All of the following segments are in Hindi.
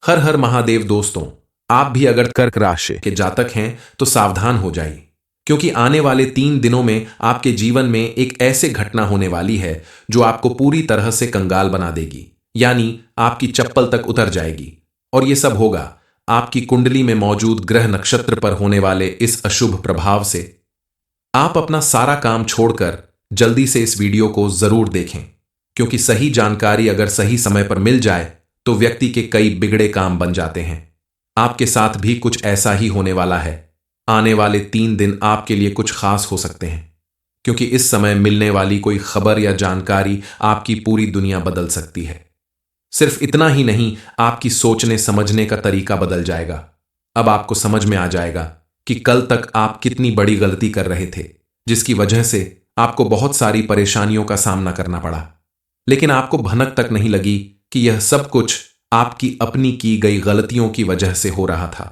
हर हर महादेव दोस्तों। आप भी अगर कर्क राशि के जातक हैं तो सावधान हो जाइए, क्योंकि आने वाले 3 दिनों में आपके जीवन में एक ऐसे घटना होने वाली है जो आपको पूरी तरह से कंगाल बना देगी, यानी आपकी चप्पल तक उतर जाएगी। और ये सब होगा आपकी कुंडली में मौजूद ग्रह नक्षत्र पर होने वाले इस अशुभ प्रभाव से। आप अपना सारा काम छोड़कर जल्दी से इस वीडियो को जरूर देखें, क्योंकि सही जानकारी अगर सही समय पर मिल जाए तो व्यक्ति के कई बिगड़े काम बन जाते हैं। आपके साथ भी कुछ ऐसा ही होने वाला है। आने वाले 3 दिन आपके लिए कुछ खास हो सकते हैं, क्योंकि इस समय मिलने वाली कोई खबर या जानकारी आपकी पूरी दुनिया बदल सकती है। सिर्फ इतना ही नहीं, आपकी सोचने समझने का तरीका बदल जाएगा। अब आपको समझ में आ जाएगा कि कल तक आप कितनी बड़ी गलती कर रहे थे, जिसकी वजह से आपको बहुत सारी परेशानियों का सामना करना पड़ा। लेकिन आपको भनक तक नहीं लगी कि यह सब कुछ आपकी अपनी की गई गलतियों की वजह से हो रहा था,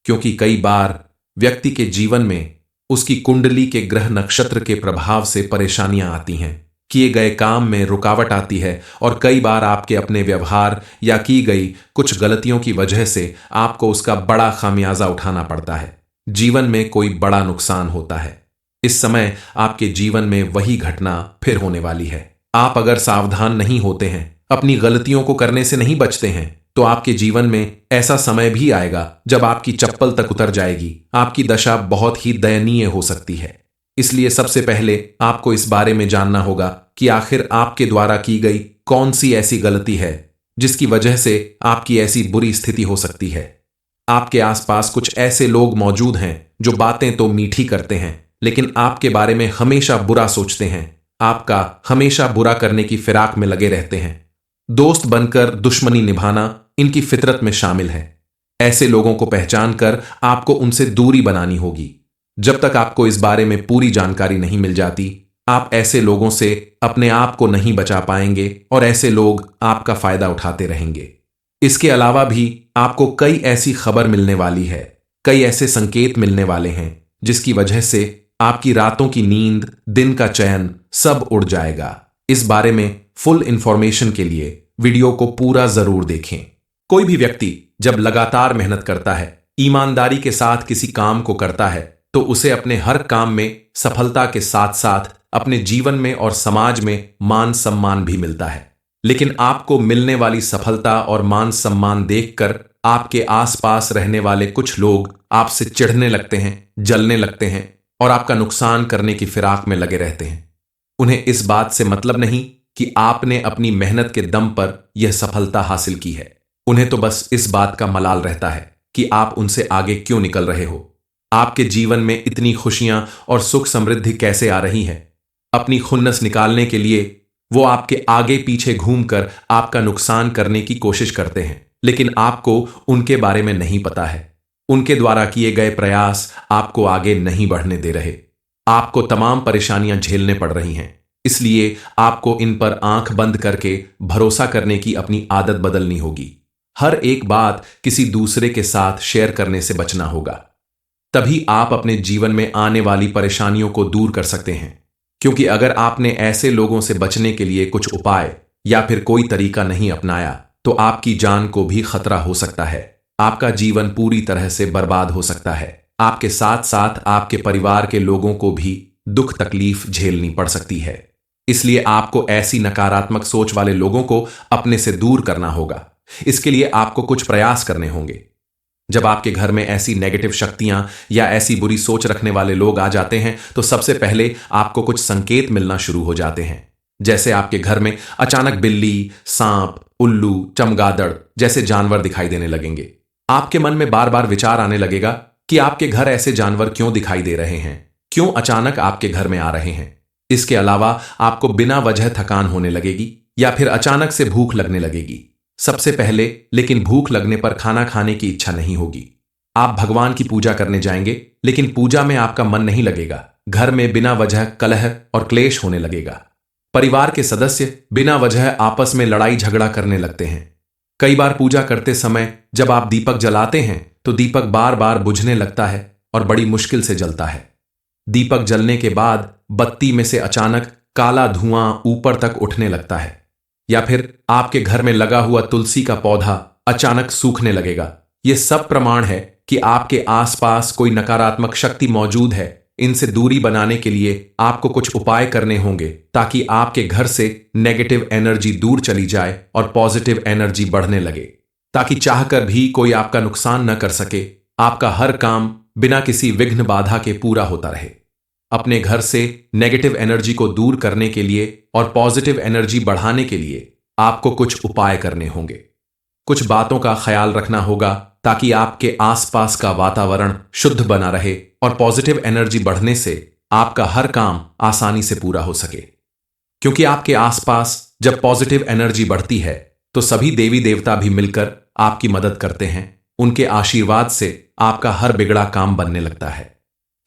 क्योंकि कई बार व्यक्ति के जीवन में उसकी कुंडली के ग्रह नक्षत्र के प्रभाव से परेशानियां आती हैं, किए गए काम में रुकावट आती है, और कई बार आपके अपने व्यवहार या की गई कुछ गलतियों की वजह से आपको उसका बड़ा खामियाजा उठाना पड़ता है। जीवन में कोई बड़ा नुकसान होता है। इस समय आपके जीवन में वही घटना फिर होने वाली है। आप अगर सावधान नहीं होते हैं, अपनी गलतियों को करने से नहीं बचते हैं, तो आपके जीवन में ऐसा समय भी आएगा जब आपकी चप्पल तक उतर जाएगी। आपकी दशा बहुत ही दयनीय हो सकती है। इसलिए सबसे पहले आपको इस बारे में जानना होगा कि आखिर आपके द्वारा की गई कौन सी ऐसी गलती है जिसकी वजह से आपकी ऐसी बुरी स्थिति हो सकती है। आपके आसपास कुछ ऐसे लोग मौजूद हैं जो बातें तो मीठी करते हैं, लेकिन आपके बारे में हमेशा बुरा सोचते हैं, आपका हमेशा बुरा करने की फिराक में लगे रहते हैं। दोस्त बनकर दुश्मनी निभाना इनकी फितरत में शामिल है। ऐसे लोगों को पहचान कर आपको उनसे दूरी बनानी होगी। जब तक आपको इस बारे में पूरी जानकारी नहीं मिल जाती, आप ऐसे लोगों से अपने आप को नहीं बचा पाएंगे और ऐसे लोग आपका फायदा उठाते रहेंगे। इसके अलावा भी आपको कई ऐसी खबर मिलने वाली है, कई ऐसे संकेत मिलने वाले हैं जिसकी वजह से आपकी रातों की नींद, दिन का चैन सब उड़ जाएगा। इस बारे में फुल इंफॉर्मेशन के लिए वीडियो को पूरा जरूर देखें। कोई भी व्यक्ति जब लगातार मेहनत करता है, ईमानदारी के साथ किसी काम को करता है, तो उसे अपने हर काम में सफलता के साथ साथ अपने जीवन में और समाज में मान सम्मान भी मिलता है। लेकिन आपको मिलने वाली सफलता और मान सम्मान देखकर आपके आसपास रहने वाले कुछ लोग आपसे चिढ़ने लगते हैं, जलने लगते हैं और आपका नुकसान करने की फिराक में लगे रहते हैं। उन्हें इस बात से मतलब नहीं कि आपने अपनी मेहनत के दम पर यह सफलता हासिल की है। उन्हें तो बस इस बात का मलाल रहता है कि आप उनसे आगे क्यों निकल रहे हो। आपके जीवन में इतनी खुशियां और सुख समृद्धि कैसे आ रही है। अपनी खुन्नस निकालने के लिए वो आपके आगे पीछे घूमकर आपका नुकसान करने की कोशिश करते हैं, लेकिन आपको उनके बारे में नहीं पता है। उनके द्वारा किए गए प्रयास आपको आगे नहीं बढ़ने दे रहे। आपको तमाम परेशानियां झेलने पड़ रही हैं, इसलिए आपको इन पर आंख बंद करके भरोसा करने की अपनी आदत बदलनी होगी। हर एक बात किसी दूसरे के साथ शेयर करने से बचना होगा। तभी आप अपने जीवन में आने वाली परेशानियों को दूर कर सकते हैं, क्योंकि अगर आपने ऐसे लोगों से बचने के लिए कुछ उपाय या फिर कोई तरीका नहीं अपनाया, तो आपकी जान को भी खतरा हो सकता है। आपका जीवन पूरी तरह से बर्बाद हो सकता है। आपके साथ साथ आपके परिवार के लोगों को भी दुख तकलीफ झेलनी पड़ सकती है। इसलिए आपको ऐसी नकारात्मक सोच वाले लोगों को अपने से दूर करना होगा। इसके लिए आपको कुछ प्रयास करने होंगे। जब आपके घर में ऐसी नेगेटिव शक्तियां या ऐसी बुरी सोच रखने वाले लोग आ जाते हैं, तो सबसे पहले आपको कुछ संकेत मिलना शुरू हो जाते हैं। जैसे आपके घर में अचानक बिल्ली, सांप, उल्लू, चमगादड़ जैसे जानवर दिखाई देने लगेंगे। आपके मन में बार बार विचार आने लगेगा कि आपके घर ऐसे जानवर क्यों दिखाई दे रहे हैं, क्यों अचानक आपके घर में आ रहे हैं। इसके अलावा आपको बिना वजह थकान होने लगेगी या फिर अचानक से भूख लगने लगेगी। सबसे पहले लेकिन भूख लगने पर खाना खाने की इच्छा नहीं होगी। आप भगवान की पूजा करने जाएंगे, लेकिन पूजा में आपका मन नहीं लगेगा। घर में बिना वजह कलह और क्लेश होने लगेगा। परिवार के सदस्य बिना वजह आपस में लड़ाई झगड़ा करने लगते हैं। कई बार पूजा करते समय जब आप दीपक जलाते हैं, तो दीपक बार बार बुझने लगता है और बड़ी मुश्किल से जलता है। दीपक जलने के बाद बत्ती में से अचानक काला धुआं ऊपर तक उठने लगता है। या फिर आपके घर में लगा हुआ तुलसी का पौधा अचानक सूखने लगेगा। ये सब प्रमाण है कि आपके आसपास कोई नकारात्मक शक्ति मौजूद है। इनसे दूरी बनाने के लिए आपको कुछ उपाय करने होंगे ताकि आपके घर से नेगेटिव एनर्जी दूर चली जाए और पॉजिटिव एनर्जी बढ़ने लगे, ताकि चाहकर भी कोई आपका नुकसान न कर सके। आपका हर काम बिना किसी विघ्न बाधा के पूरा होता रहे। अपने घर से नेगेटिव एनर्जी को दूर करने के लिए और पॉजिटिव एनर्जी बढ़ाने के लिए आपको कुछ उपाय करने होंगे। कुछ बातों का ख्याल रखना होगा ताकि आपके आसपास का वातावरण शुद्ध बना रहे और पॉजिटिव एनर्जी बढ़ने से आपका हर काम आसानी से पूरा हो सके। क्योंकि आपके आसपास जब पॉजिटिव एनर्जी बढ़ती है तो सभी देवी देवता भी मिलकर आपकी मदद करते हैं। उनके आशीर्वाद से आपका हर बिगड़ा काम बनने लगता है।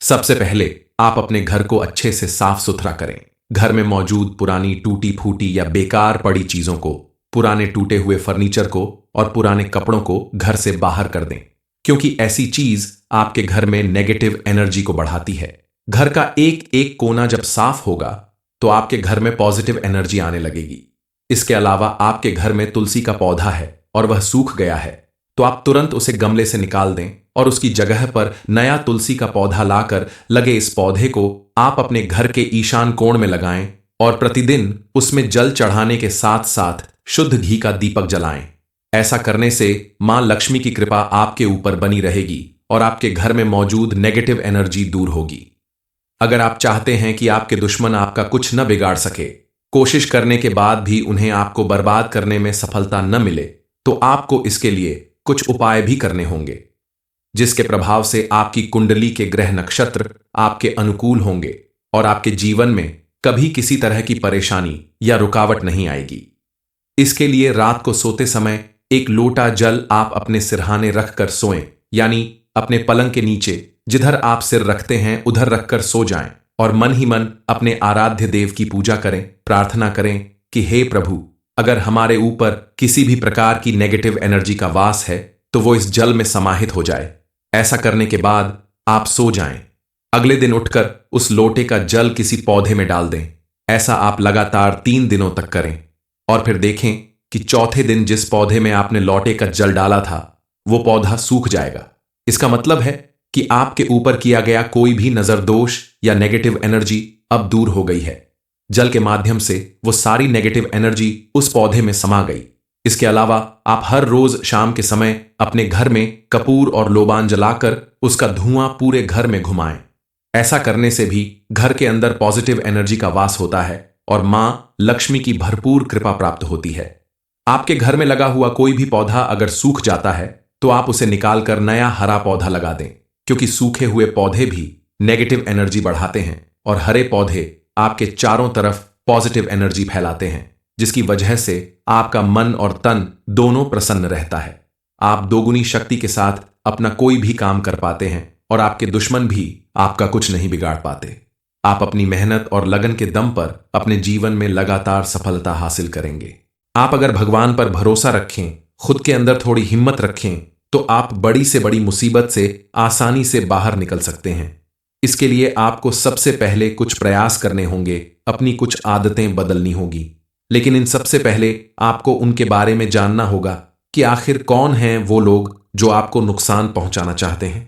सबसे पहले आप अपने घर को अच्छे से साफ सुथरा करें। घर में मौजूद पुरानी टूटी फूटी या बेकार पड़ी चीजों को, पुराने टूटे हुए फर्नीचर को और पुराने कपड़ों को घर से बाहर कर दें, क्योंकि ऐसी चीज आपके घर में नेगेटिव एनर्जी को बढ़ाती है। घर का एक एक कोना जब साफ होगा तो आपके घर में पॉजिटिव एनर्जी आने लगेगी। इसके अलावा आपके घर में तुलसी का पौधा है और वह सूख गया है, तो आप तुरंत उसे गमले से निकाल दें और उसकी जगह पर नया तुलसी का पौधा लाकर लगे इस पौधे को आप अपने घर के ईशान कोण में लगाएं और प्रतिदिन उसमें जल चढ़ाने के साथ साथ शुद्ध घी का दीपक जलाएं। ऐसा करने से मां लक्ष्मी की कृपा आपके ऊपर बनी रहेगी और आपके घर में मौजूद नेगेटिव एनर्जी दूर होगी। अगर आप चाहते हैं कि आपके दुश्मन आपका कुछ न बिगाड़ सके, कोशिश करने के बाद भी उन्हें आपको बर्बाद करने में सफलता न मिले, तो आपको इसके लिए कुछ उपाय भी करने होंगे, जिसके प्रभाव से आपकी कुंडली के ग्रह नक्षत्र आपके अनुकूल होंगे और आपके जीवन में कभी किसी तरह की परेशानी या रुकावट नहीं आएगी। इसके लिए रात को सोते समय एक लोटा जल आप अपने सिरहाने रखकर सोएं, यानी अपने पलंग के नीचे जिधर आप सिर रखते हैं उधर रखकर सो जाएं और मन ही मन अपने आराध्य देव की पूजा करें। प्रार्थना करें कि हे प्रभु, अगर हमारे ऊपर किसी भी प्रकार की नेगेटिव एनर्जी का वास है तो वो इस जल में समाहित हो जाए। ऐसा करने के बाद आप सो जाएं। अगले दिन उठकर उस लोटे का जल किसी पौधे में डाल दें। ऐसा आप लगातार 3 दिनों तक करें और फिर देखें कि चौथे दिन जिस पौधे में आपने लोटे का जल डाला था वो पौधा सूख जाएगा। इसका मतलब है कि आपके ऊपर किया गया कोई भी नजर दोष या नेगेटिव एनर्जी अब दूर हो गई है। जल के माध्यम से वो सारी नेगेटिव एनर्जी उस पौधे में समा गई। इसके अलावा आप हर रोज शाम के समय अपने घर में कपूर और लोबान जलाकर उसका धुआं पूरे घर में घुमाएं। ऐसा करने से भी घर के अंदर पॉजिटिव एनर्जी का वास होता है और मां लक्ष्मी की भरपूर कृपा प्राप्त होती है। आपके घर में लगा हुआ कोई भी पौधा अगर सूख जाता है तो आप उसे निकालकर नया हरा पौधा लगा दें, क्योंकि सूखे हुए पौधे भी नेगेटिव एनर्जी बढ़ाते हैं और हरे पौधे आपके चारों तरफ पॉजिटिव एनर्जी फैलाते हैं, जिसकी वजह से आपका मन और तन दोनों प्रसन्न रहता है। आप दोगुनी शक्ति के साथ अपना कोई भी काम कर पाते हैं और आपके दुश्मन भी आपका कुछ नहीं बिगाड़ पाते। आप अपनी मेहनत और लगन के दम पर अपने जीवन में लगातार सफलता हासिल करेंगे। आप अगर भगवान पर भरोसा रखें, खुद के अंदर थोड़ी हिम्मत रखें, तो आप बड़ी से बड़ी मुसीबत से आसानी से बाहर निकल सकते हैं। इसके लिए आपको सबसे पहले कुछ प्रयास करने होंगे, अपनी कुछ आदतें बदलनी होगी। लेकिन इन सबसे पहले आपको उनके बारे में जानना होगा कि आखिर कौन हैं वो लोग जो आपको नुकसान पहुंचाना चाहते हैं।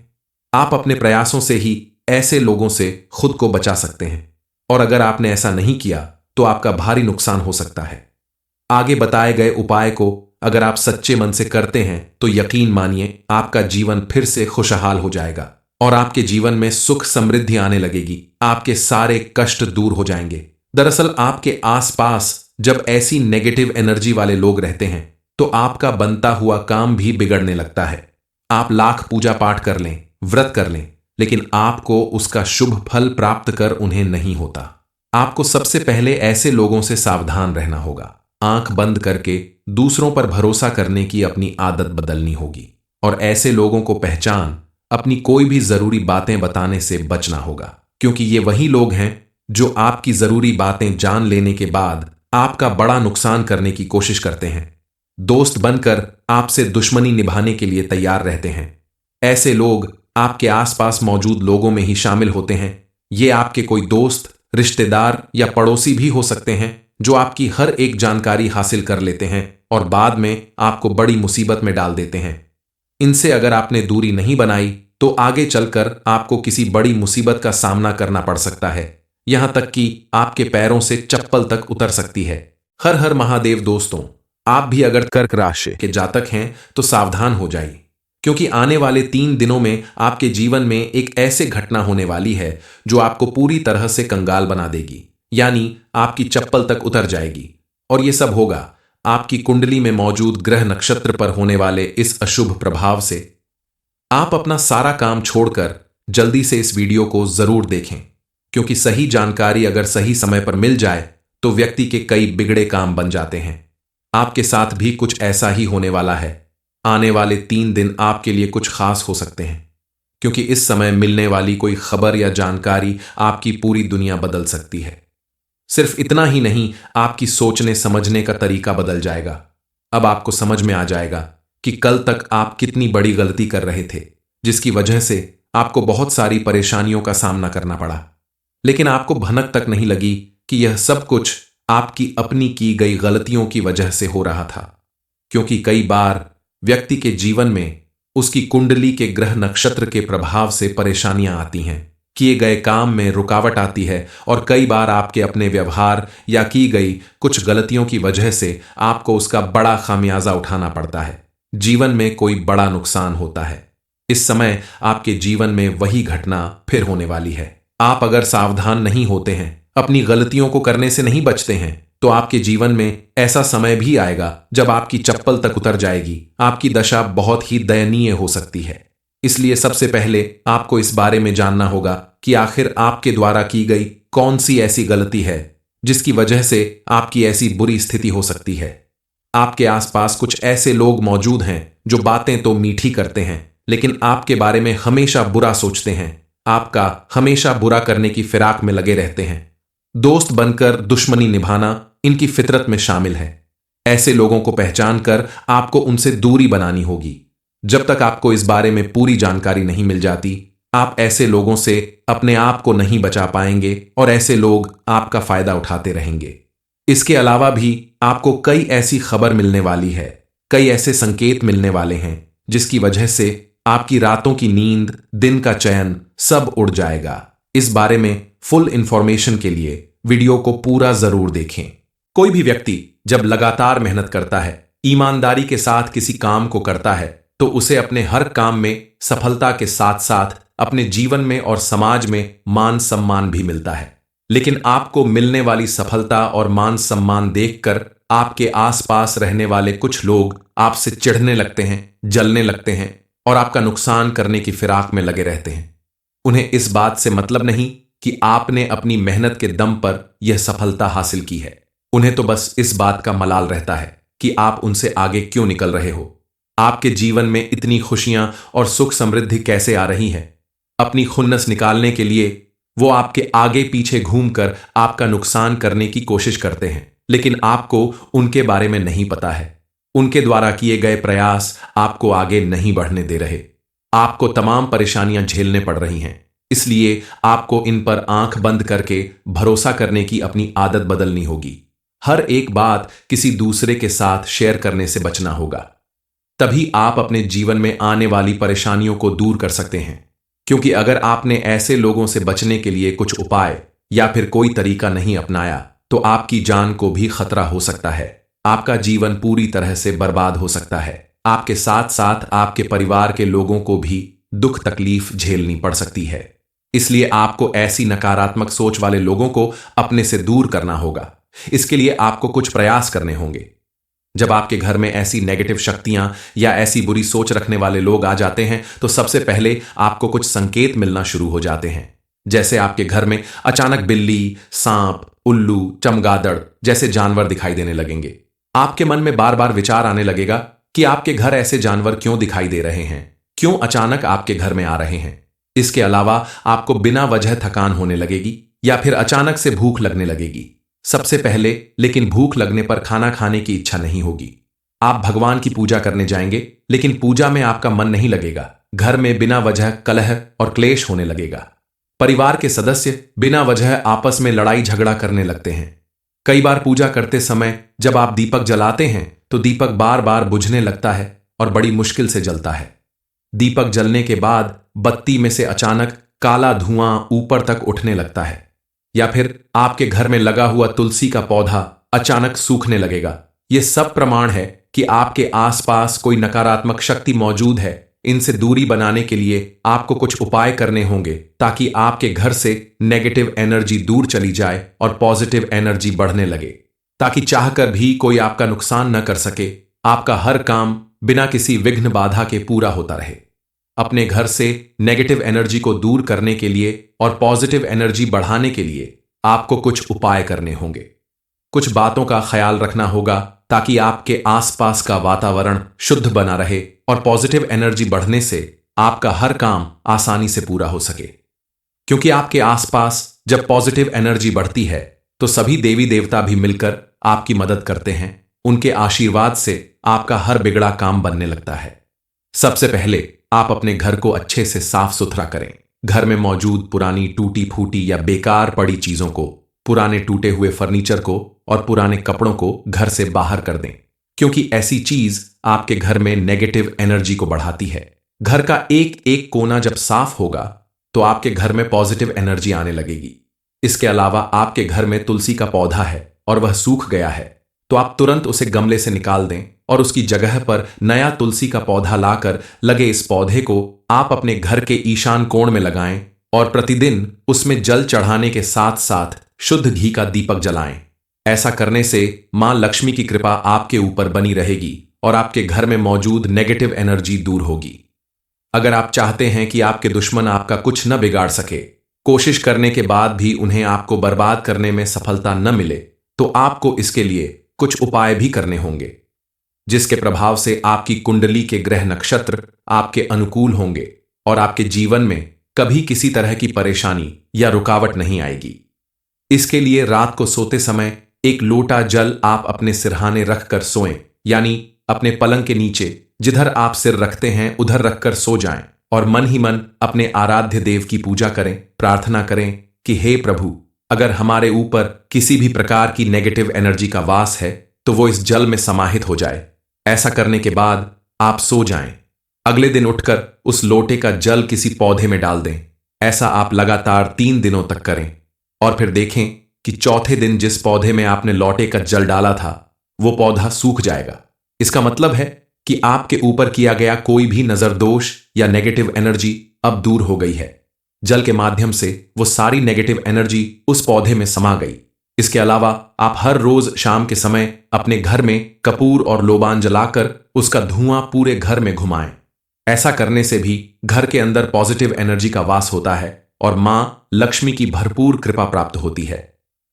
आप अपने प्रयासों से ही ऐसे लोगों से खुद को बचा सकते हैं, और अगर आपने ऐसा नहीं किया तो आपका भारी नुकसान हो सकता है। आगे बताए गए उपाय को अगर आप सच्चे मन से करते हैं तो यकीन मानिए आपका जीवन फिर से खुशहाल हो जाएगा और आपके जीवन में सुख समृद्धि आने लगेगी। आपके सारे कष्ट दूर हो जाएंगे। दरअसल आपके आसपास जब ऐसी नेगेटिव एनर्जी वाले लोग रहते हैं तो आपका बनता हुआ काम भी बिगड़ने लगता है। आप लाख पूजा पाठ कर लें, व्रत कर लें, लेकिन आपको उसका शुभ फल प्राप्त कर उन्हें नहीं होता। आपको सबसे पहले ऐसे लोगों से सावधान रहना होगा। आंख बंद करके दूसरों पर भरोसा करने की अपनी आदत बदलनी होगी और ऐसे लोगों को पहचान अपनी कोई भी जरूरी बातें बताने से बचना होगा, क्योंकि ये वही लोग हैं जो आपकी जरूरी बातें जान लेने के बाद आपका बड़ा नुकसान करने की कोशिश करते हैं। दोस्त बनकर आपसे दुश्मनी निभाने के लिए तैयार रहते हैं। ऐसे लोग आपके आसपास मौजूद लोगों में ही शामिल होते हैं। ये आपके कोई दोस्त, रिश्तेदार या पड़ोसी भी हो सकते हैं जो आपकी हर एक जानकारी हासिल कर लेते हैं और बाद में आपको बड़ी मुसीबत में डाल देते हैं। इनसे अगर आपने दूरी नहीं बनाई तो आगे चलकर आपको किसी बड़ी मुसीबत का सामना करना पड़ सकता है, यहां तक कि आपके पैरों से चप्पल तक उतर सकती है। हर हर महादेव दोस्तों, आप भी अगर कर्क राशि के जातक हैं तो सावधान हो जाइए, क्योंकि आने वाले 3 दिनों में आपके जीवन में एक ऐसे घटना होने वाली है जो आपको पूरी तरह से कंगाल बना देगी, यानी आपकी चप्पल तक उतर जाएगी। और ये सब होगा आपकी कुंडली में मौजूद ग्रह नक्षत्र पर होने वाले इस अशुभ प्रभाव से। आप अपना सारा काम छोड़कर जल्दी से इस वीडियो को जरूर देखें, क्योंकि सही जानकारी अगर सही समय पर मिल जाए तो व्यक्ति के कई बिगड़े काम बन जाते हैं। आपके साथ भी कुछ ऐसा ही होने वाला है। आने वाले 3 दिन आपके लिए कुछ खास हो सकते हैं, क्योंकि इस समय मिलने वाली कोई खबर या जानकारी आपकी पूरी दुनिया बदल सकती है। सिर्फ इतना ही नहीं, आपकी सोचने समझने का तरीका बदल जाएगा। अब आपको समझ में आ जाएगा कि कल तक आप कितनी बड़ी गलती कर रहे थे, जिसकी वजह से आपको बहुत सारी परेशानियों का सामना करना पड़ा। लेकिन आपको भनक तक नहीं लगी कि यह सब कुछ आपकी अपनी की गई गलतियों की वजह से हो रहा था, क्योंकि कई बार व्यक्ति के जीवन में उसकी कुंडली के ग्रह नक्षत्र के प्रभाव से परेशानियां आती हैं, किए गए काम में रुकावट आती है, और कई बार आपके अपने व्यवहार या की गई कुछ गलतियों की वजह से आपको उसका बड़ा खामियाजा उठाना पड़ता है। जीवन में कोई बड़ा नुकसान होता है। इस समय आपके जीवन में वही घटना फिर होने वाली है। आप अगर सावधान नहीं होते हैं, अपनी गलतियों को करने से नहीं बचते हैं, तो आपके जीवन में ऐसा समय भी आएगा जब आपकी चप्पल तक उतर जाएगी। आपकी दशा बहुत ही दयनीय हो सकती है। इसलिए सबसे पहले आपको इस बारे में जानना होगा कि आखिर आपके द्वारा की गई कौन सी ऐसी गलती है जिसकी वजह से आपकी ऐसी बुरी स्थिति हो सकती है। आपके आसपास कुछ ऐसे लोग मौजूद हैं जो बातें तो मीठी करते हैं, लेकिन आपके बारे में हमेशा बुरा सोचते हैं, आपका हमेशा बुरा करने की फिराक में लगे रहते हैं। दोस्त बनकर दुश्मनी निभाना इनकी फितरत में शामिल है। ऐसे लोगों को पहचान कर आपको उनसे दूरी बनानी होगी। जब तक आपको इस बारे में पूरी जानकारी नहीं मिल जाती, आप ऐसे लोगों से अपने आप को नहीं बचा पाएंगे और ऐसे लोग आपका फायदा उठाते रहेंगे। इसके अलावा भी आपको कई ऐसी खबर मिलने वाली है, कई ऐसे संकेत मिलने वाले हैं जिसकी वजह से आपकी रातों की नींद, दिन का चयन सब उड़ जाएगा। इस बारे में फुल इंफॉर्मेशन के लिए वीडियो को पूरा जरूर देखें। कोई भी व्यक्ति जब लगातार मेहनत करता है, ईमानदारी के साथ किसी काम को करता है, तो उसे अपने हर काम में सफलता के साथ साथ अपने जीवन में और समाज में मान सम्मान भी मिलता है। लेकिन आपको मिलने वाली सफलता और मान सम्मान देखकर आपके आसपास रहने वाले कुछ लोग आपसे चिढ़ने लगते हैं, जलने लगते हैं और आपका नुकसान करने की फिराक में लगे रहते हैं। उन्हें इस बात से मतलब नहीं कि आपने अपनी मेहनत के दम पर यह सफलता हासिल की है। उन्हें तो बस इस बात का मलाल रहता है कि आप उनसे आगे क्यों निकल रहे हो। आपके जीवन में इतनी खुशियां और सुख समृद्धि कैसे आ रही है। अपनी खुन्नस निकालने के लिए वो आपके आगे पीछे घूमकर आपका नुकसान करने की कोशिश करते हैं, लेकिन आपको उनके बारे में नहीं पता है। उनके द्वारा किए गए प्रयास आपको आगे नहीं बढ़ने दे रहे। आपको तमाम परेशानियां झेलने पड़ रही हैं, इसलिए आपको इन पर आंख बंद करके भरोसा करने की अपनी आदत बदलनी होगी। हर एक बात किसी दूसरे के साथ शेयर करने से बचना होगा। तभी आप अपने जीवन में आने वाली परेशानियों को दूर कर सकते हैं, क्योंकि अगर आपने ऐसे लोगों से बचने के लिए कुछ उपाय या फिर कोई तरीका नहीं अपनाया तो आपकी जान को भी खतरा हो सकता है। आपका जीवन पूरी तरह से बर्बाद हो सकता है। आपके साथ साथ आपके परिवार के लोगों को भी दुख तकलीफ झेलनी पड़ सकती है। इसलिए आपको ऐसी नकारात्मक सोच वाले लोगों को अपने से दूर करना होगा। इसके लिए आपको कुछ प्रयास करने होंगे। जब आपके घर में ऐसी नेगेटिव शक्तियां या ऐसी बुरी सोच रखने वाले लोग आ जाते हैं तो सबसे पहले आपको कुछ संकेत मिलना शुरू हो जाते हैं। जैसे आपके घर में अचानक बिल्ली, सांप, उल्लू, चमगादड़ जैसे जानवर दिखाई देने लगेंगे। आपके मन में बार बार विचार आने लगेगा कि आपके घर ऐसे जानवर क्यों दिखाई दे रहे हैं, क्यों अचानक आपके घर में आ रहे हैं। इसके अलावा आपको बिना वजह थकान होने लगेगी या फिर अचानक से भूख लगने लगेगी। सबसे पहले लेकिन भूख लगने पर खाना खाने की इच्छा नहीं होगी। आप भगवान की पूजा करने जाएंगे, लेकिन पूजा में आपका मन नहीं लगेगा। घर में बिना वजह कलह और क्लेश होने लगेगा। परिवार के सदस्य बिना वजह आपस में लड़ाई झगड़ा करने लगते हैं। कई बार पूजा करते समय जब आप दीपक जलाते हैं तो दीपक बार बार बुझने लगता है और बड़ी मुश्किल से जलता है। दीपक जलने के बाद बत्ती में से अचानक काला धुआं ऊपर तक उठने लगता है। या फिर आपके घर में लगा हुआ तुलसी का पौधा अचानक सूखने लगेगा। ये सब प्रमाण है कि आपके आसपास कोई नकारात्मक शक्ति मौजूद है। इनसे दूरी बनाने के लिए आपको कुछ उपाय करने होंगे ताकि आपके घर से नेगेटिव एनर्जी दूर चली जाए और पॉजिटिव एनर्जी बढ़ने लगे, ताकि चाहकर भी कोई आपका नुकसान न कर सके। आपका हर काम बिना किसी विघ्न बाधा के पूरा होता रहे। अपने घर से नेगेटिव एनर्जी को दूर करने के लिए और पॉजिटिव एनर्जी बढ़ाने के लिए आपको कुछ उपाय करने होंगे। कुछ बातों का ख्याल रखना होगा ताकि आपके आसपास का वातावरण शुद्ध बना रहे और पॉजिटिव एनर्जी बढ़ने से आपका हर काम आसानी से पूरा हो सके। क्योंकि आपके आसपास जब पॉजिटिव एनर्जी बढ़ती है तो सभी देवी देवता भी मिलकर आपकी मदद करते हैं। उनके आशीर्वाद से आपका हर बिगड़ा काम बनने लगता है। सबसे पहले आप अपने घर को अच्छे से साफ सुथरा करें। घर में मौजूद पुरानी टूटी फूटी या बेकार पड़ी चीजों को, पुराने टूटे हुए फर्नीचर को और पुराने कपड़ों को घर से बाहर कर दें, क्योंकि ऐसी चीज आपके घर में नेगेटिव एनर्जी को बढ़ाती है। घर का एक एक कोना जब साफ होगा तो आपके घर में पॉजिटिव एनर्जी आने लगेगी। इसके अलावा आपके घर में तुलसी का पौधा है और वह सूख गया है तो आप तुरंत उसे गमले से निकाल दें और उसकी जगह पर नया तुलसी का पौधा लाकर लगे इस पौधे को आप अपने घर के ईशान कोण में लगाएं और प्रतिदिन उसमें जल चढ़ाने के साथ साथ शुद्ध घी का दीपक जलाएं। ऐसा करने से मां लक्ष्मी की कृपा आपके ऊपर बनी रहेगी और आपके घर में मौजूद नेगेटिव एनर्जी दूर होगी। अगर आप चाहते हैं कि आपके दुश्मन आपका कुछ न बिगाड़ सके, कोशिश करने के बाद भी उन्हें आपको बर्बाद करने में सफलता न मिले, तो आपको इसके लिए कुछ उपाय भी करने होंगे, जिसके प्रभाव से आपकी कुंडली के ग्रह नक्षत्र आपके अनुकूल होंगे और आपके जीवन में कभी किसी तरह की परेशानी या रुकावट नहीं आएगी। इसके लिए रात को सोते समय एक लोटा जल आप अपने सिरहाने रखकर सोएं, यानी अपने पलंग के नीचे जिधर आप सिर रखते हैं उधर रखकर सो जाएं और मन ही मन अपने आराध्य देव की पूजा करें। प्रार्थना करें कि हे प्रभु, अगर हमारे ऊपर किसी भी प्रकार की नेगेटिव एनर्जी का वास है तो वो इस जल में समाहित हो जाए। ऐसा करने के बाद आप सो जाएं। अगले दिन उठकर उस लोटे का जल किसी पौधे में डाल दें। ऐसा आप लगातार 3 दिनों तक करें और फिर देखें कि चौथे दिन जिस पौधे में आपने लोटे का जल डाला था वो पौधा सूख जाएगा। इसका मतलब है कि आपके ऊपर किया गया कोई भी नजर दोष या नेगेटिव एनर्जी अब दूर हो गई है। जल के माध्यम से वो सारी नेगेटिव एनर्जी उस पौधे में समा गई। इसके अलावा आप हर रोज शाम के समय अपने घर में कपूर और लोबान जलाकर उसका धुआं पूरे घर में घुमाएं। ऐसा करने से भी घर के अंदर पॉजिटिव एनर्जी का वास होता है और मां लक्ष्मी की भरपूर कृपा प्राप्त होती है।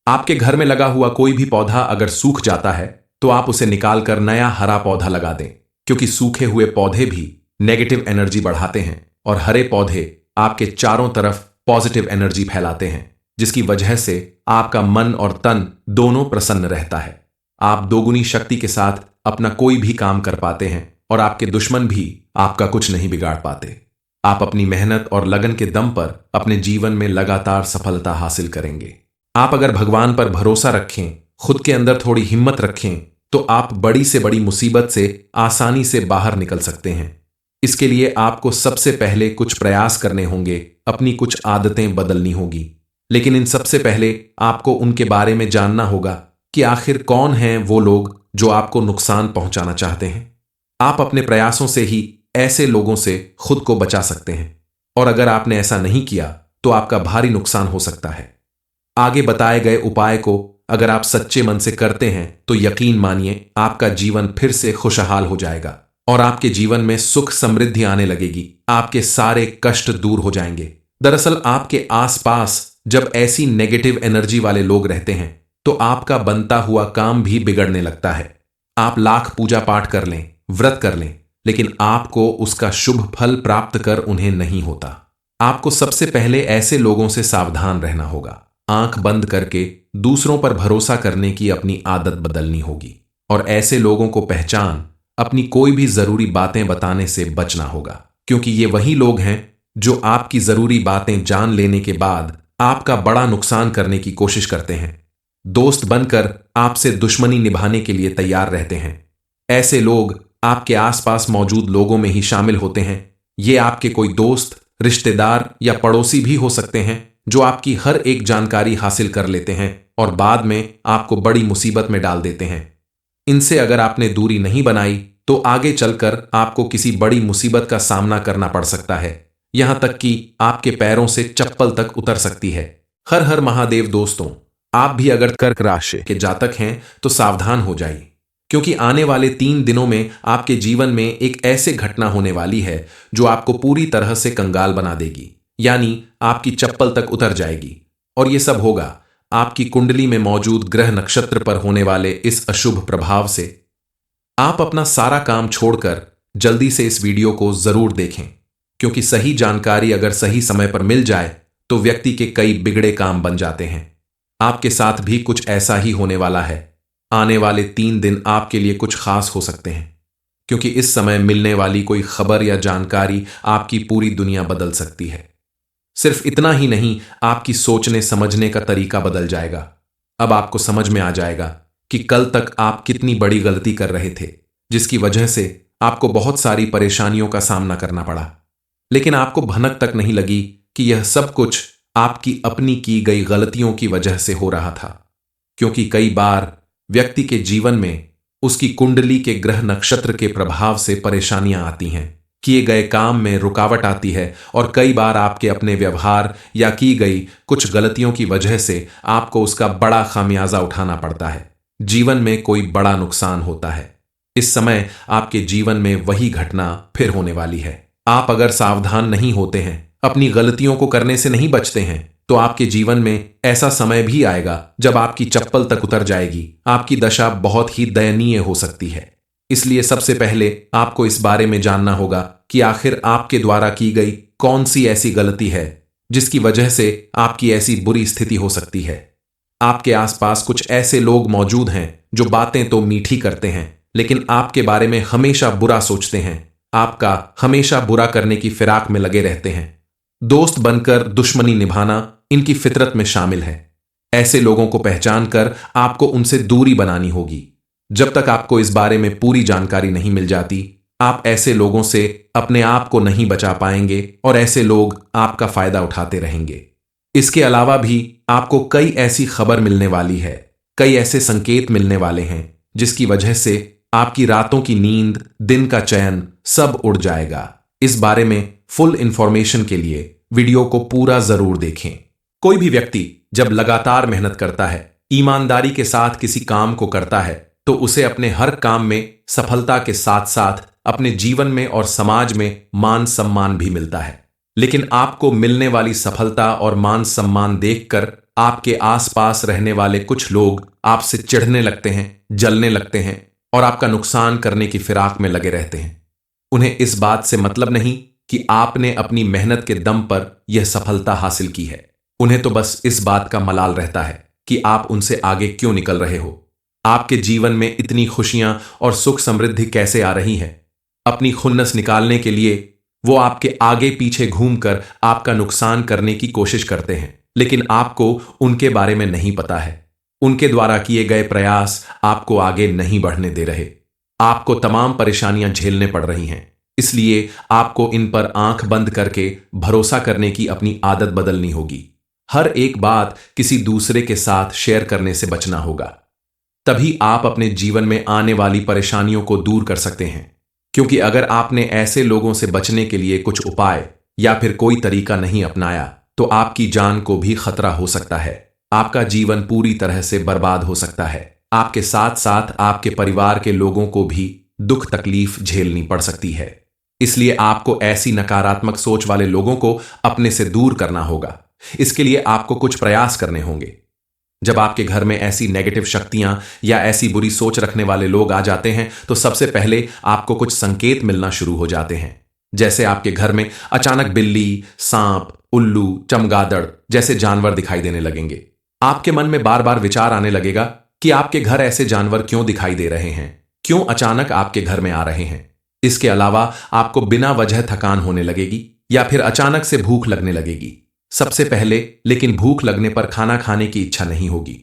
आपके घर में लगा हुआ कोई भी पौधा अगर सूख जाता है तो आप उसे निकालकर नया हरा पौधा लगा दें, क्योंकि सूखे हुए पौधे भी नेगेटिव एनर्जी बढ़ाते हैं और हरे पौधे आपके चारों तरफ पॉजिटिव एनर्जी फैलाते हैं, जिसकी वजह से आपका मन और तन दोनों प्रसन्न रहता है। आप दोगुनी शक्ति के साथ अपना कोई भी काम कर पाते हैं और आपके दुश्मन भी आपका कुछ नहीं बिगाड़ पाते। आप अपनी मेहनत और लगन के दम पर अपने जीवन में लगातार सफलता हासिल करेंगे। आप अगर भगवान पर भरोसा रखें, खुद के अंदर थोड़ी हिम्मत रखें, तो आप बड़ी से बड़ी मुसीबत से आसानी से बाहर निकल सकते हैं। इसके लिए आपको सबसे पहले कुछ प्रयास करने होंगे, अपनी कुछ आदतें बदलनी होगी। लेकिन इन सबसे पहले आपको उनके बारे में जानना होगा कि आखिर कौन हैं वो लोग जो आपको नुकसान पहुंचाना चाहते हैं। आप अपने प्रयासों से ही ऐसे लोगों से खुद को बचा सकते हैं और अगर आपने ऐसा नहीं किया तो आपका भारी नुकसान हो सकता है। आगे बताए गए उपाय को अगर आप सच्चे मन से करते हैं तो यकीन मानिए आपका जीवन फिर से खुशहाल हो जाएगा और आपके जीवन में सुख समृद्धि आने लगेगी। आपके सारे कष्ट दूर हो जाएंगे। दरअसल आपके आसपास जब ऐसी नेगेटिव एनर्जी वाले लोग रहते हैं तो आपका बनता हुआ काम भी बिगड़ने लगता है। आप लाख पूजा पाठ कर लें, व्रत कर लें, लेकिन आपको उसका शुभ फल प्राप्त कर उन्हें नहीं होता। आपको सबसे पहले ऐसे लोगों से सावधान रहना होगा। आंख बंद करके दूसरों पर भरोसा करने की अपनी आदत बदलनी होगी और ऐसे लोगों को पहचान अपनी कोई भी जरूरी बातें बताने से बचना होगा, क्योंकि ये वही लोग हैं जो आपकी जरूरी बातें जान लेने के बाद आपका बड़ा नुकसान करने की कोशिश करते हैं। दोस्त बनकर आपसे दुश्मनी निभाने के लिए तैयार रहते हैं। ऐसे लोग आपके आसपास मौजूद लोगों में ही शामिल होते हैं। ये आपके कोई दोस्त, रिश्तेदार या पड़ोसी भी हो सकते हैं जो आपकी हर एक जानकारी हासिल कर लेते हैं और बाद में आपको बड़ी मुसीबत में डाल देते हैं। इनसे अगर आपने दूरी नहीं बनाई तो आगे चलकर आपको किसी बड़ी मुसीबत का सामना करना पड़ सकता है, यहां तक कि आपके पैरों से चप्पल तक उतर सकती है। हर हर महादेव दोस्तों, आप भी अगर कर्क राशि के जातक हैं तो सावधान हो जाइए, क्योंकि आने वाले 3 दिनों में आपके जीवन में एक ऐसे घटना होने वाली है जो आपको पूरी तरह से कंगाल बना देगी, यानी आपकी चप्पल तक उतर जाएगी। और यह सब होगा आपकी कुंडली में मौजूद ग्रह नक्षत्र पर होने वाले इस अशुभ प्रभाव से। आप अपना सारा काम छोड़कर जल्दी से इस वीडियो को जरूर देखें, क्योंकि सही जानकारी अगर सही समय पर मिल जाए तो व्यक्ति के कई बिगड़े काम बन जाते हैं। आपके साथ भी कुछ ऐसा ही होने वाला है। आने वाले 3 दिन आपके लिए कुछ खास हो सकते हैं, क्योंकि इस समय मिलने वाली कोई खबर या जानकारी आपकी पूरी दुनिया बदल सकती है। सिर्फ इतना ही नहीं, आपकी सोचने समझने का तरीका बदल जाएगा। अब आपको समझ में आ जाएगा कि कल तक आप कितनी बड़ी गलती कर रहे थे, जिसकी वजह से आपको बहुत सारी परेशानियों का सामना करना पड़ा। लेकिन आपको भनक तक नहीं लगी कि यह सब कुछ आपकी अपनी की गई गलतियों की वजह से हो रहा था, क्योंकि कई बार व्यक्ति के जीवन में उसकी कुंडली के ग्रह नक्षत्र के प्रभाव से परेशानियां आती हैं, किए गए काम में रुकावट आती है और कई बार आपके अपने व्यवहार या की गई कुछ गलतियों की वजह से आपको उसका बड़ा खामियाजा उठाना पड़ता है। जीवन में कोई बड़ा नुकसान होता है। इस समय आपके जीवन में वही घटना फिर होने वाली है। आप अगर सावधान नहीं होते हैं, अपनी गलतियों को करने से नहीं बचते हैं, तो आपके जीवन में ऐसा समय भी आएगा जब आपकी चप्पल तक उतर जाएगी। आपकी दशा बहुत ही दयनीय हो सकती है। इसलिए सबसे पहले आपको इस बारे में जानना होगा कि आखिर आपके द्वारा की गई कौन सी ऐसी गलती है जिसकी वजह से आपकी ऐसी बुरी स्थिति हो सकती है। आपके आसपास कुछ ऐसे लोग मौजूद हैं जो बातें तो मीठी करते हैं, लेकिन आपके बारे में हमेशा बुरा सोचते हैं, आपका हमेशा बुरा करने की फिराक में लगे रहते हैं। दोस्त बनकर दुश्मनी निभाना इनकी फितरत में शामिल है। ऐसे लोगों को पहचान कर आपको उनसे दूरी बनानी होगी। जब तक आपको इस बारे में पूरी जानकारी नहीं मिल जाती, आप ऐसे लोगों से अपने आप को नहीं बचा पाएंगे और ऐसे लोग आपका फायदा उठाते रहेंगे। इसके अलावा भी आपको कई ऐसी खबर मिलने वाली है, कई ऐसे संकेत मिलने वाले हैं जिसकी वजह से आपकी रातों की नींद, दिन का चयन सब उड़ जाएगा। इस बारे में फुल इंफॉर्मेशन के लिए वीडियो को पूरा जरूर देखें। कोई भी व्यक्ति जब लगातार मेहनत करता है, ईमानदारी के साथ किसी काम को करता है, तो उसे अपने हर काम में सफलता के साथ साथ अपने जीवन में और समाज में मान सम्मान भी मिलता है। लेकिन आपको मिलने वाली सफलता और मान सम्मान देखकर आपके आसपास रहने वाले कुछ लोग आपसे चिढ़ने लगते हैं, जलने लगते हैं और आपका नुकसान करने की फिराक में लगे रहते हैं। उन्हें इस बात से मतलब नहीं कि आपने अपनी मेहनत के दम पर यह सफलता हासिल की है। उन्हें तो बस इस बात का मलाल रहता है कि आप उनसे आगे क्यों निकल रहे हो। आपके जीवन में इतनी खुशियां और सुख समृद्धि कैसे आ रही है। अपनी खुन्नस निकालने के लिए वो आपके आगे पीछे घूमकर आपका नुकसान करने की कोशिश करते हैं, लेकिन आपको उनके बारे में नहीं पता है। उनके द्वारा किए गए प्रयास आपको आगे नहीं बढ़ने दे रहे। आपको तमाम परेशानियां झेलने पड़ रही हैं, इसलिए आपको इन पर आंख बंद करके भरोसा करने की अपनी आदत बदलनी होगी। हर एक बात किसी दूसरे के साथ शेयर करने से बचना होगा। तभी आप अपने जीवन में आने वाली परेशानियों को दूर कर सकते हैं, क्योंकि अगर आपने ऐसे लोगों से बचने के लिए कुछ उपाय या फिर कोई तरीका नहीं अपनाया तो आपकी जान को भी खतरा हो सकता है। आपका जीवन पूरी तरह से बर्बाद हो सकता है। आपके साथ साथ आपके परिवार के लोगों को भी दुख तकलीफ झेलनी पड़ सकती है। इसलिए आपको ऐसी नकारात्मक सोच वाले लोगों को अपने से दूर करना होगा। इसके लिए आपको कुछ प्रयास करने होंगे। जब आपके घर में ऐसी नेगेटिव शक्तियां या ऐसी बुरी सोच रखने वाले लोग आ जाते हैं तो सबसे पहले आपको कुछ संकेत मिलना शुरू हो जाते हैं। जैसे आपके घर में अचानक बिल्ली, सांप, उल्लू, चमगादड़ जैसे जानवर दिखाई देने लगेंगे। आपके मन में बार बार विचार आने लगेगा कि आपके घर ऐसे जानवर क्यों दिखाई दे रहे हैं, क्यों अचानक आपके घर में आ रहे हैं। इसके अलावा आपको बिना वजह थकान होने लगेगी या फिर अचानक से भूख लगने लगेगी। सबसे पहले लेकिन भूख लगने पर खाना खाने की इच्छा नहीं होगी।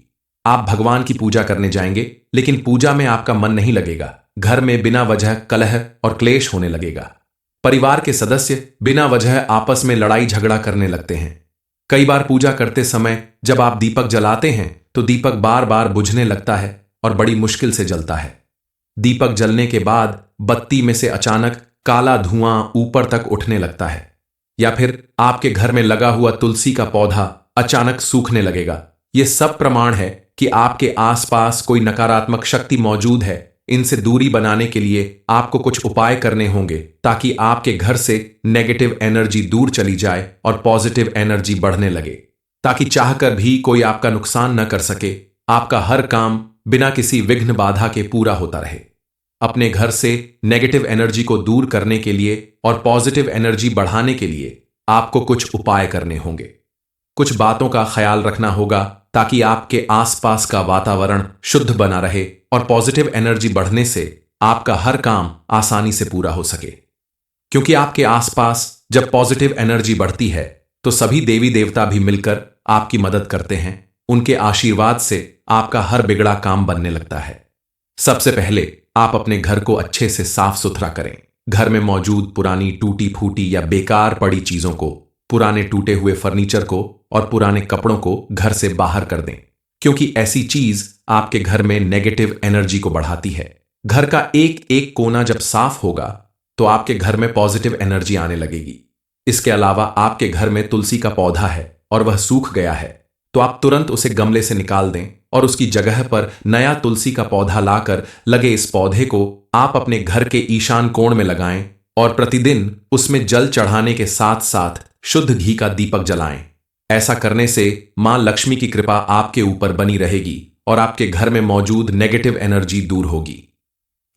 आप भगवान की पूजा करने जाएंगे, लेकिन पूजा में आपका मन नहीं लगेगा। घर में बिना वजह कलह और क्लेश होने लगेगा। परिवार के सदस्य बिना वजह आपस में लड़ाई झगड़ा करने लगते हैं। कई बार पूजा करते समय जब आप दीपक जलाते हैं तो दीपक बार बार बुझने लगता है और बड़ी मुश्किल से जलता है। दीपक जलने के बाद बत्ती में से अचानक काला धुआं ऊपर तक उठने लगता है। या फिर आपके घर में लगा हुआ तुलसी का पौधा अचानक सूखने लगेगा। ये सब प्रमाण है कि आपके आसपास कोई नकारात्मक शक्ति मौजूद है। इनसे दूरी बनाने के लिए आपको कुछ उपाय करने होंगे ताकि आपके घर से नेगेटिव एनर्जी दूर चली जाए और पॉजिटिव एनर्जी बढ़ने लगे, ताकि चाहकर भी कोई आपका नुकसान न कर सके। आपका हर काम बिना किसी विघ्न बाधा के पूरा होता रहे। अपने घर से नेगेटिव एनर्जी को दूर करने के लिए और पॉजिटिव एनर्जी बढ़ाने के लिए आपको कुछ उपाय करने होंगे। कुछ बातों का ख्याल रखना होगा ताकि आपके आसपास का वातावरण शुद्ध बना रहे और पॉजिटिव एनर्जी बढ़ने से आपका हर काम आसानी से पूरा हो सके। क्योंकि आपके आसपास जब पॉजिटिव एनर्जी बढ़ती है तो सभी देवी देवता भी मिलकर आपकी मदद करते हैं। उनके आशीर्वाद से आपका हर बिगड़ा काम बनने लगता है। सबसे पहले आप अपने घर को अच्छे से साफ सुथरा करें। घर में मौजूद पुरानी टूटी फूटी या बेकार पड़ी चीजों को, पुराने टूटे हुए फर्नीचर को और पुराने कपड़ों को घर से बाहर कर दें, क्योंकि ऐसी चीज आपके घर में नेगेटिव एनर्जी को बढ़ाती है। घर का एक एक कोना जब साफ होगा तो आपके घर में पॉजिटिव एनर्जी आने लगेगी। इसके अलावा आपके घर में तुलसी का पौधा है और वह सूख गया है तो आप तुरंत उसे गमले से निकाल दें और उसकी जगह पर नया तुलसी का पौधा लाकर लगे इस पौधे को आप अपने घर के ईशान कोण में लगाएं और प्रतिदिन उसमें जल चढ़ाने के साथ साथ शुद्ध घी का दीपक जलाएं। ऐसा करने से मां लक्ष्मी की कृपा आपके ऊपर बनी रहेगी और आपके घर में मौजूद नेगेटिव एनर्जी दूर होगी।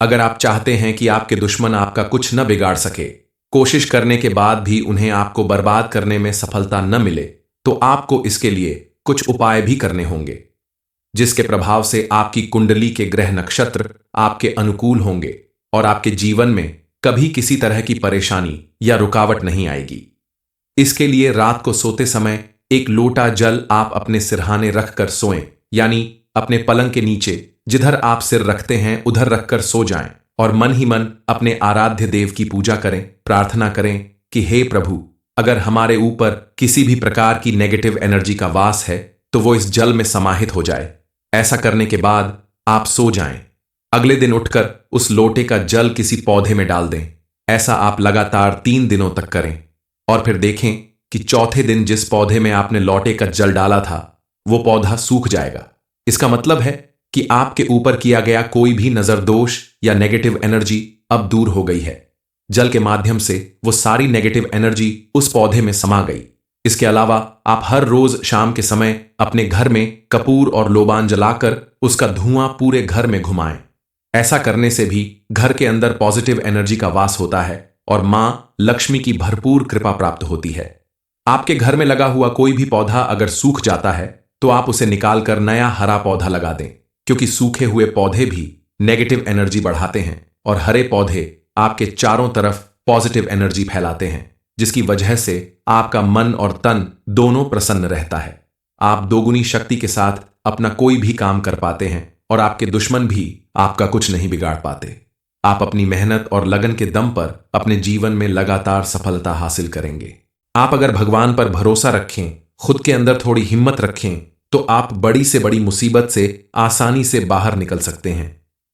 अगर आप चाहते हैं कि आपके दुश्मन आपका कुछ न बिगाड़ सके, कोशिश करने के बाद भी उन्हें आपको बर्बाद करने में सफलता न मिले, तो आपको इसके लिए कुछ उपाय भी करने होंगे, जिसके प्रभाव से आपकी कुंडली के ग्रह नक्षत्र आपके अनुकूल होंगे और आपके जीवन में कभी किसी तरह की परेशानी या रुकावट नहीं आएगी। इसके लिए रात को सोते समय एक लोटा जल आप अपने सिरहाने रखकर सोएं, यानी अपने पलंग के नीचे जिधर आप सिर रखते हैं उधर रखकर सो जाएं और मन ही मन अपने आराध्य देव की पूजा करें। प्रार्थना करें कि हे प्रभु, अगर हमारे ऊपर किसी भी प्रकार की नेगेटिव एनर्जी का वास है तो वो इस जल में समाहित हो जाए। ऐसा करने के बाद आप सो जाएं। अगले दिन उठकर उस लोटे का जल किसी पौधे में डाल दें। ऐसा आप लगातार 3 दिनों तक करें और फिर देखें कि चौथे दिन जिस पौधे में आपने लोटे का जल डाला था वो पौधा सूख जाएगा। इसका मतलब है कि आपके ऊपर किया गया कोई भी नजर दोष या नेगेटिव एनर्जी अब दूर हो गई है। जल के माध्यम से वो सारी नेगेटिव एनर्जी उस पौधे में समा गई। इसके अलावा आप हर रोज शाम के समय अपने घर में कपूर और लोबान जलाकर उसका धुआं पूरे घर में घुमाएं। ऐसा करने से भी घर के अंदर पॉजिटिव एनर्जी का वास होता है और मां लक्ष्मी की भरपूर कृपा प्राप्त होती है। आपके घर में लगा हुआ कोई भी पौधा अगर सूख जाता है तो आप उसे निकालकर नया हरा पौधा लगा दें, क्योंकि सूखे हुए पौधे भी नेगेटिव एनर्जी बढ़ाते हैं और हरे पौधे आपके चारों तरफ पॉजिटिव एनर्जी फैलाते हैं, जिसकी वजह से आपका मन और तन दोनों प्रसन्न रहता है। आप दोगुनी शक्ति के साथ अपना कोई भी काम कर पाते हैं और आपके दुश्मन भी आपका कुछ नहीं बिगाड़ पाते। आप अपनी मेहनत और लगन के दम पर अपने जीवन में लगातार सफलता हासिल करेंगे। आप अगर भगवान पर भरोसा रखें, खुद के अंदर थोड़ी हिम्मत रखें, तो आप बड़ी से बड़ी मुसीबत से आसानी से बाहर निकल सकते हैं।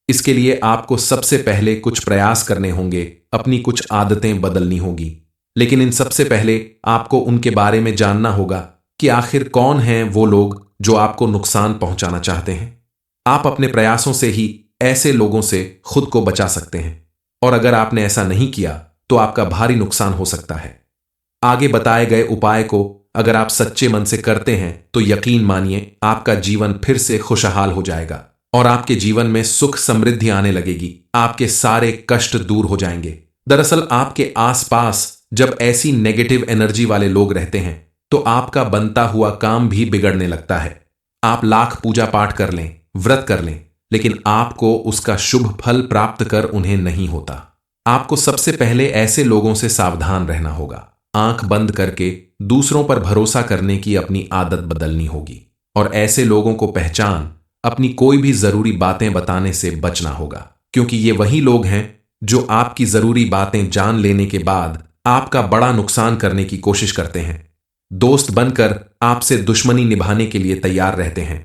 इसके लिए आपको सबसे पहले कुछ प्रयास करने होंगे, अपनी कुछ आदतें बदलनी होगी। लेकिन इन सबसे पहले आपको उनके बारे में जानना होगा कि आखिर कौन हैं वो लोग जो आपको नुकसान पहुंचाना चाहते हैं। आप अपने प्रयासों से ही ऐसे लोगों से खुद को बचा सकते हैं, और अगर आपने ऐसा नहीं किया तो आपका भारी नुकसान हो सकता है। आगे बताए गए उपाय को अगर आप सच्चे मन से करते हैं तो यकीन मानिए आपका जीवन फिर से खुशहाल हो जाएगा और आपके जीवन में सुख समृद्धि आने लगेगी। आपके सारे कष्ट दूर हो जाएंगे। दरअसल आपके आसपास जब ऐसी नेगेटिव एनर्जी वाले लोग रहते हैं तो आपका बनता हुआ काम भी बिगड़ने लगता है। आप लाख पूजा पाठ कर लें, व्रत कर लें, लेकिन आपको उसका शुभ फल प्राप्त कर उन्हें नहीं होता। आपको सबसे पहले ऐसे लोगों से सावधान रहना होगा। आंख बंद करके दूसरों पर भरोसा करने की अपनी आदत बदलनी होगी और ऐसे लोगों को पहचान अपनी कोई भी जरूरी बातें बताने से बचना होगा, क्योंकि ये वही लोग हैं जो आपकी जरूरी बातें जान लेने के बाद आपका बड़ा नुकसान करने की कोशिश करते हैं। दोस्त बनकर आपसे दुश्मनी निभाने के लिए तैयार रहते हैं।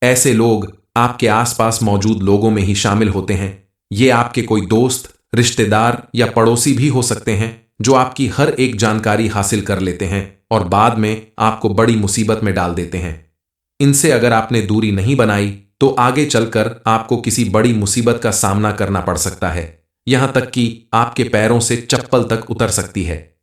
ऐसे लोग आपके आसपास मौजूद लोगों में ही शामिल होते हैं। ये आपके कोई दोस्त, रिश्तेदार या पड़ोसी भी हो सकते हैं जो आपकी हर एक जानकारी हासिल कर लेते हैं और बाद में आपको बड़ी मुसीबत में डाल देते हैं। इनसे अगर आपने दूरी नहीं बनाई तो आगे चलकर आपको किसी बड़ी मुसीबत का सामना करना पड़ सकता है, यहां तक कि आपके पैरों से चप्पल तक उतर सकती है।